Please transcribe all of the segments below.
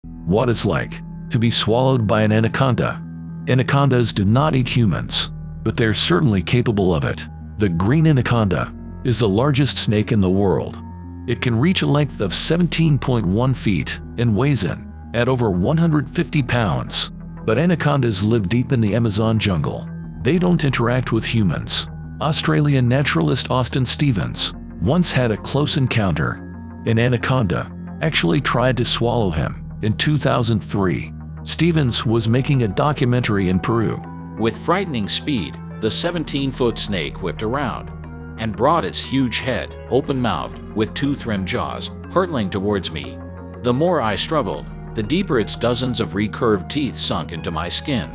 What it's like to be swallowed by an anaconda. Anacondas do not eat humans, but they're certainly capable of it. The green anaconda is the largest snake in the world. It can reach a length of 17.1 feet and weighs in at over 150 pounds. But anacondas live deep in the Amazon jungle. They don't interact with humans. Australian naturalist Austin Stevens once had a close encounter. An anaconda actually tried to swallow him in 2003. Stevens was making a documentary in Peru. With frightening speed, the 17-foot snake whipped around and brought its huge head, open-mouthed, with tooth-rimmed jaws, hurtling towards me. The more I struggled, the deeper its dozens of recurved teeth sunk into my skin.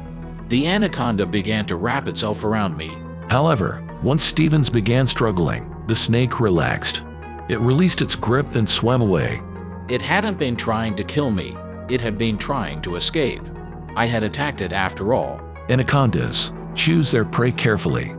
The anaconda began to wrap itself around me. However, once Stevens began struggling, the snake relaxed. It released its grip and swam away. It hadn't been trying to kill me. It had been trying to escape. I had attacked it after all. Anacondas choose their prey carefully.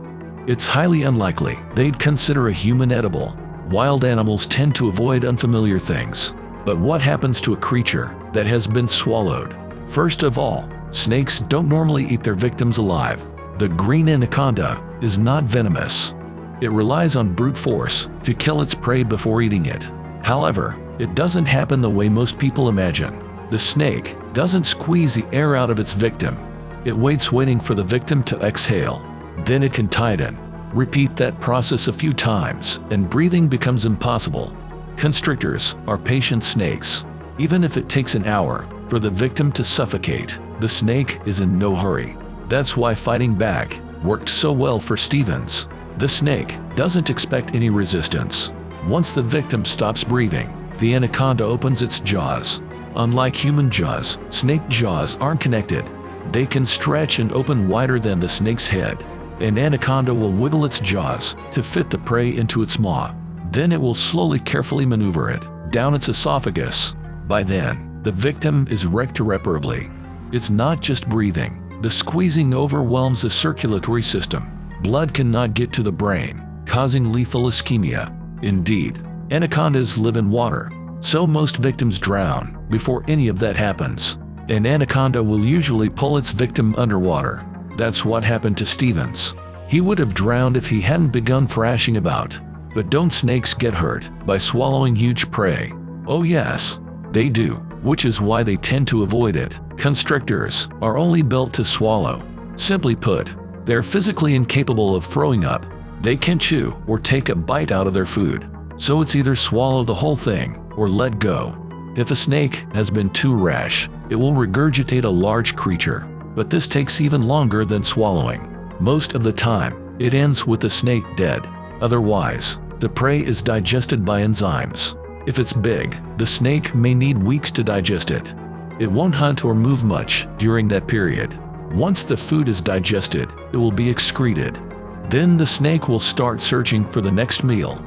It's highly unlikely they'd consider a human edible. Wild animals tend to avoid unfamiliar things. But what happens to a creature that has been swallowed? First of all, snakes don't normally eat their victims alive. The green anaconda is not venomous. It relies on brute force to kill its prey before eating it. However, it doesn't happen the way most people imagine. The snake doesn't squeeze the air out of its victim. It waits waiting for the victim to exhale. Then it can tighten. Repeat that process a few times, and breathing becomes impossible. Constrictors are patient snakes. Even if it takes an hour for the victim to suffocate, the snake is in no hurry. That's why fighting back worked so well for Stevens. The snake doesn't expect any resistance. Once the victim stops breathing, the anaconda opens its jaws. Unlike human jaws, snake jaws aren't connected. They can stretch and open wider than the snake's head. An anaconda will wiggle its jaws to fit the prey into its maw. Then it will slowly, carefully maneuver it down its esophagus. By then, the victim is wrecked irreparably. It's not just breathing. The squeezing overwhelms the circulatory system. Blood cannot get to the brain, causing lethal ischemia. Indeed, anacondas live in water, so most victims drown before any of that happens. An anaconda will usually pull its victim underwater. That's what happened to Stevens. He would have drowned if he hadn't begun thrashing about. But don't snakes get hurt by swallowing huge prey? Oh yes, they do, which is why they tend to avoid it. Constrictors are only built to swallow. Simply put, they're physically incapable of throwing up. They can chew or take a bite out of their food. So it's either swallow the whole thing or let go. If a snake has been too rash, it will regurgitate a large creature. But this takes even longer than swallowing. Most of the time, it ends with the snake dead. Otherwise, the prey is digested by enzymes. If it's big, the snake may need weeks to digest it. It won't hunt or move much during that period. Once the food is digested, it will be excreted. Then the snake will start searching for the next meal.